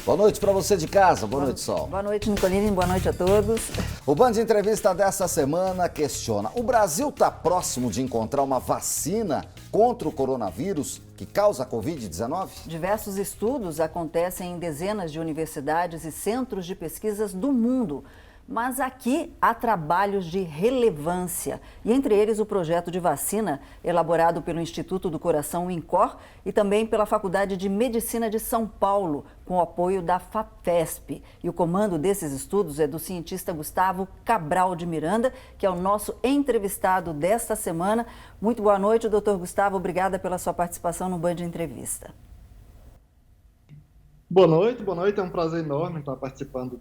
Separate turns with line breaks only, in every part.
Boa noite para você de casa, boa noite, Sol.
Boa noite, Nicolini, boa noite a todos.
O Band Entrevista dessa semana questiona: o Brasil está próximo de encontrar uma vacina contra o coronavírus que causa a Covid-19?
Diversos estudos acontecem em dezenas de universidades e centros de pesquisas do mundo. Mas aqui há trabalhos de relevância, e entre eles o projeto de vacina elaborado pelo Instituto do Coração INCOR e também pela Faculdade de Medicina de São Paulo, com o apoio da FAPESP. E o comando desses estudos é do cientista Gustavo Cabral de Miranda, que é o nosso entrevistado desta semana. Muito boa noite, doutor Gustavo, obrigada pela sua participação no Band Entrevista.
Boa noite, é um prazer enorme estar participando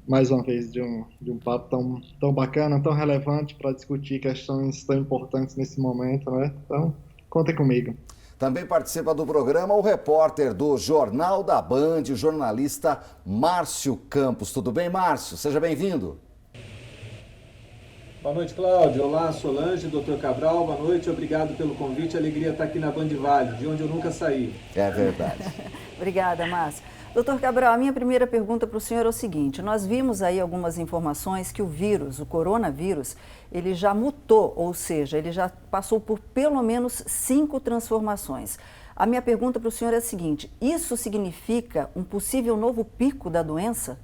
mais uma vez de um papo tão bacana, tão relevante para discutir questões tão importantes nesse momento, né? Então, contem comigo.
Também participa do programa o repórter do Jornal da Band, o jornalista Márcio Campos. Tudo bem, Márcio? Seja bem-vindo.
Boa noite, Cláudio. Olá, Solange, doutor Cabral. Boa noite, obrigado pelo convite. Alegria estar aqui na Band Vale, de onde eu nunca saí.
É verdade.
Obrigada, Márcio. Doutor Cabral, a minha primeira pergunta para o senhor é o seguinte: nós vimos aí algumas informações que o vírus, o coronavírus, ele já mutou, ou seja, ele já passou por pelo menos 5 transformações. A minha pergunta para o senhor é a seguinte: isso significa um possível novo pico da doença?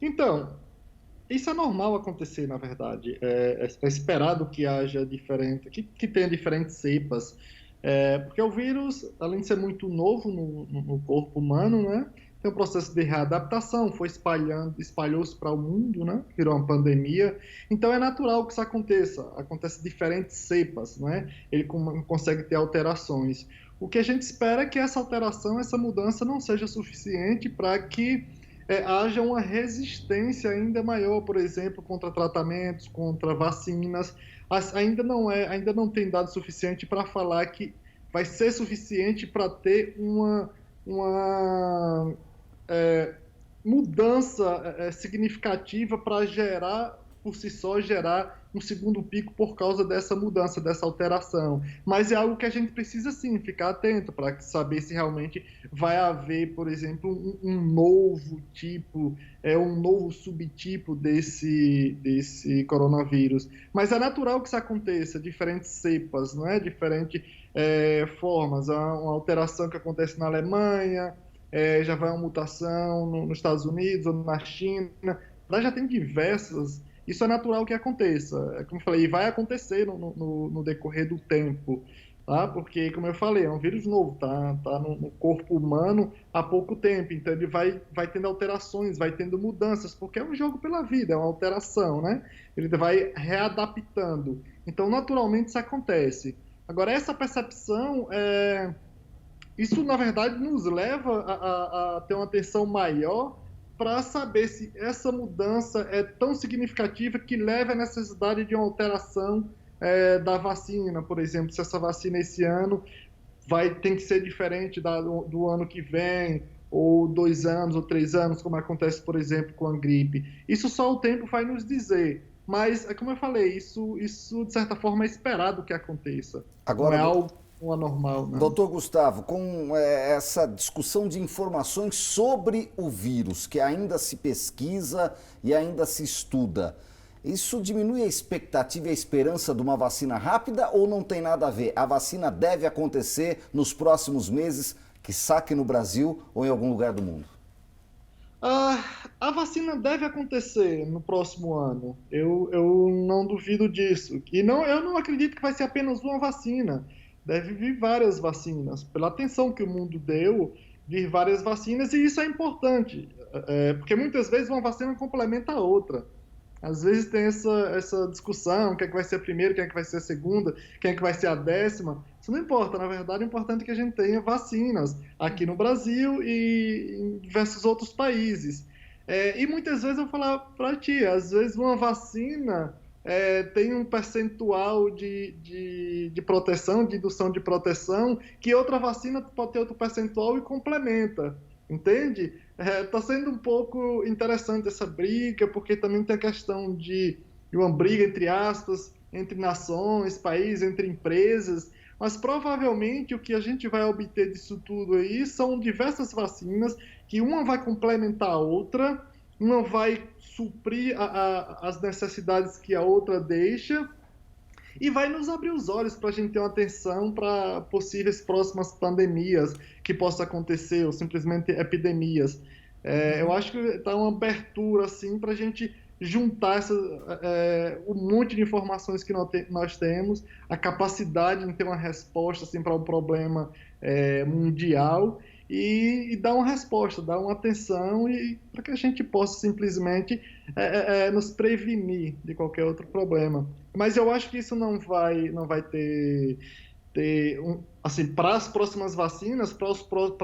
Então, isso é normal acontecer, na verdade. É esperado que haja que tenha diferentes cepas. Porque o vírus, além de ser muito novo no corpo humano, né, tem um processo de readaptação, espalhou-se para o mundo, né, virou uma pandemia. Então é natural que isso aconteça. Acontece diferentes cepas, né? Ele consegue ter alterações. O que a gente espera é que essa alteração, essa mudança não seja suficiente para que haja uma resistência ainda maior, por exemplo, contra tratamentos, contra vacinas. Ainda não tem dado suficiente para falar que vai ser suficiente para ter uma mudança significativa para por si só, gerar um segundo pico por causa dessa mudança, dessa alteração. Mas é algo que a gente precisa, sim, ficar atento para saber se realmente vai haver, por exemplo, um novo tipo, um novo subtipo desse coronavírus. Mas é natural que isso aconteça, diferentes cepas, não é? Diferentes formas. Há uma alteração que acontece na Alemanha, já vai uma mutação nos Estados Unidos ou na China. Lá já tem diversas. Isso é natural que aconteça, como eu falei, e vai acontecer no decorrer do tempo, tá? Porque, como eu falei, é um vírus novo, tá no corpo humano há pouco tempo, então ele vai tendo alterações, vai tendo mudanças, porque é um jogo pela vida, é uma alteração, né? Ele vai readaptando, então naturalmente isso acontece. Agora, essa percepção, isso na verdade nos leva a ter uma atenção maior para saber se essa mudança é tão significativa que leva à necessidade de uma alteração da vacina, por exemplo, se essa vacina esse ano tem que ser diferente do ano que vem, ou 2 anos, ou 3 anos, como acontece, por exemplo, com a gripe. Isso só o tempo vai nos dizer, mas, como eu falei, isso de certa forma é esperado que aconteça.
Agora,
não é algo anormal, né?
Doutor Gustavo, com essa discussão de informações sobre o vírus, que ainda se pesquisa e ainda se estuda, isso diminui a expectativa e a esperança de uma vacina rápida ou não tem nada a ver? A vacina deve acontecer nos próximos meses, quiçá aqui no Brasil ou em algum lugar do mundo?
A vacina deve acontecer no próximo ano. Eu não duvido disso. E eu não acredito que vai ser apenas uma vacina. Deve vir várias vacinas. Pela atenção que o mundo deu, vir várias vacinas, e isso é importante, porque muitas vezes uma vacina complementa a outra. Às vezes tem essa discussão, quem é que vai ser a primeira, quem é que vai ser a segunda, quem é que vai ser a 10ª. Isso não importa, na verdade é importante que a gente tenha vacinas aqui no Brasil e em diversos outros países. E muitas vezes eu vou falar para ti, às vezes uma vacina tem um percentual de proteção, de indução de proteção, que outra vacina pode ter outro percentual e complementa, entende? Está sendo um pouco interessante essa briga, porque também tem a questão de uma briga, entre aspas, entre nações, países, entre empresas, mas provavelmente o que a gente vai obter disso tudo aí são diversas vacinas, que uma vai complementar a outra, uma vai suprir as necessidades que a outra deixa, e vai nos abrir os olhos para a gente ter uma atenção para possíveis próximas pandemias que possam acontecer, ou simplesmente epidemias. Eu acho que está uma abertura assim, para a gente juntar um monte de informações que nós temos, a capacidade de ter uma resposta assim, para um problema mundial, e dar uma resposta, dar uma atenção, e para que a gente possa simplesmente nos prevenir de qualquer outro problema. Mas eu acho que isso não vai ter assim, para as próximas vacinas, para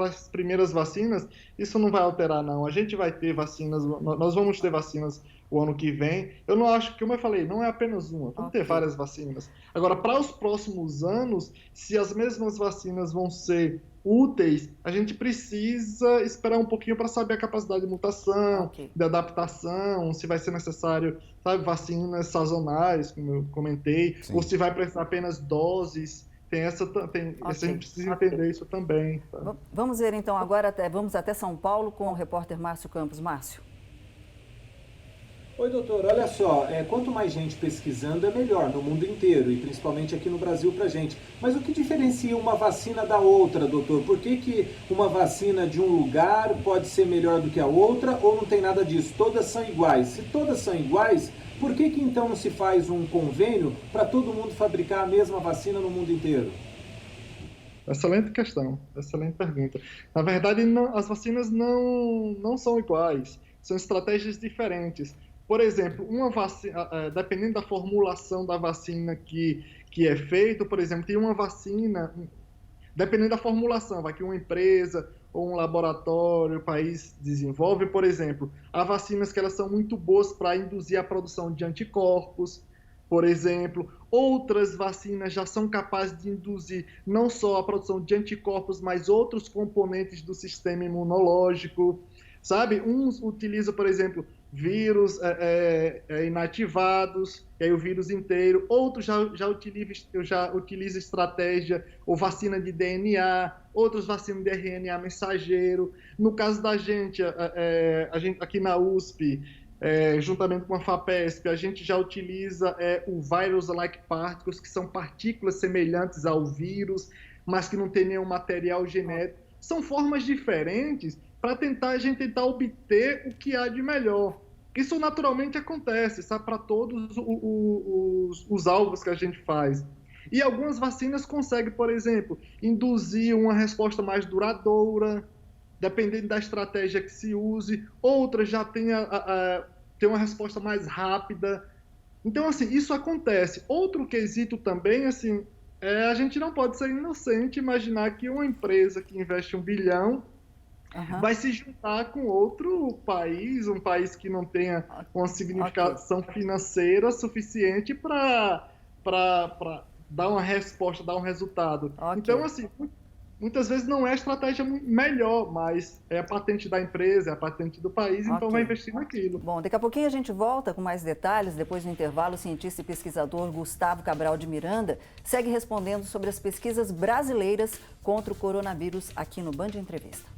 as primeiras vacinas, isso não vai alterar, não. A gente vai ter vacinas, nós vamos ter vacinas o ano que vem. Eu não acho que, como eu falei, não é apenas uma, vamos ter várias vacinas. Agora, para os próximos anos, se as mesmas vacinas vão ser úteis, a gente precisa esperar um pouquinho para saber a capacidade de mutação, de adaptação, se vai ser necessário, sabe, vacinas sazonais, como eu comentei, ou se vai precisar apenas doses. A gente precisa entender isso também. Tá?
Vamos ver então agora, vamos até São Paulo com o repórter Márcio Campos. Márcio.
Oi, doutor, olha só, quanto mais gente pesquisando é melhor no mundo inteiro e principalmente aqui no Brasil pra gente. Mas o que diferencia uma vacina da outra, doutor? Por que uma vacina de um lugar pode ser melhor do que a outra ou não tem nada disso? Todas são iguais. Se todas são iguais, por que então não se faz um convênio para todo mundo fabricar a mesma vacina no mundo inteiro?
Excelente questão, excelente pergunta. Na verdade, as vacinas não são iguais, são estratégias diferentes. Por exemplo, uma vacina, dependendo da formulação da vacina que é feita, por exemplo, tem uma vacina, dependendo da formulação, vai que uma empresa ou um laboratório, o país desenvolve, por exemplo, há vacinas que elas são muito boas para induzir a produção de anticorpos, por exemplo. Outras vacinas já são capazes de induzir não só a produção de anticorpos, mas outros componentes do sistema imunológico, sabe? Uns utilizam, por exemplo, vírus inativados, e aí o vírus inteiro. Outros já utilizam estratégia ou vacina de DNA, outros vacina de RNA mensageiro. No caso da gente, a gente aqui na USP, juntamente com a FAPESP, a gente já utiliza o virus-like particles, que são partículas semelhantes ao vírus, mas que não tem nenhum material genético. São formas diferentes para a gente tentar obter o que há de melhor. Isso naturalmente acontece, sabe, para todos os alvos que a gente faz. E algumas vacinas conseguem, por exemplo, induzir uma resposta mais duradoura, dependendo da estratégia que se use. Outras já têm uma resposta mais rápida. Então, assim, isso acontece. Outro quesito também, assim, a gente não pode ser inocente e imaginar que uma empresa que investe $1 bilhão vai se juntar com outro país, um país que não tenha uma significação financeira suficiente para dar uma resposta, dar um resultado. Então, assim, muitas vezes não é a estratégia melhor, mas é a patente da empresa, é a patente do país, então vai investir naquilo.
Bom, daqui a pouquinho a gente volta com mais detalhes. Depois do intervalo, o cientista e pesquisador Gustavo Cabral de Miranda segue respondendo sobre as pesquisas brasileiras contra o coronavírus aqui no Band Entrevista.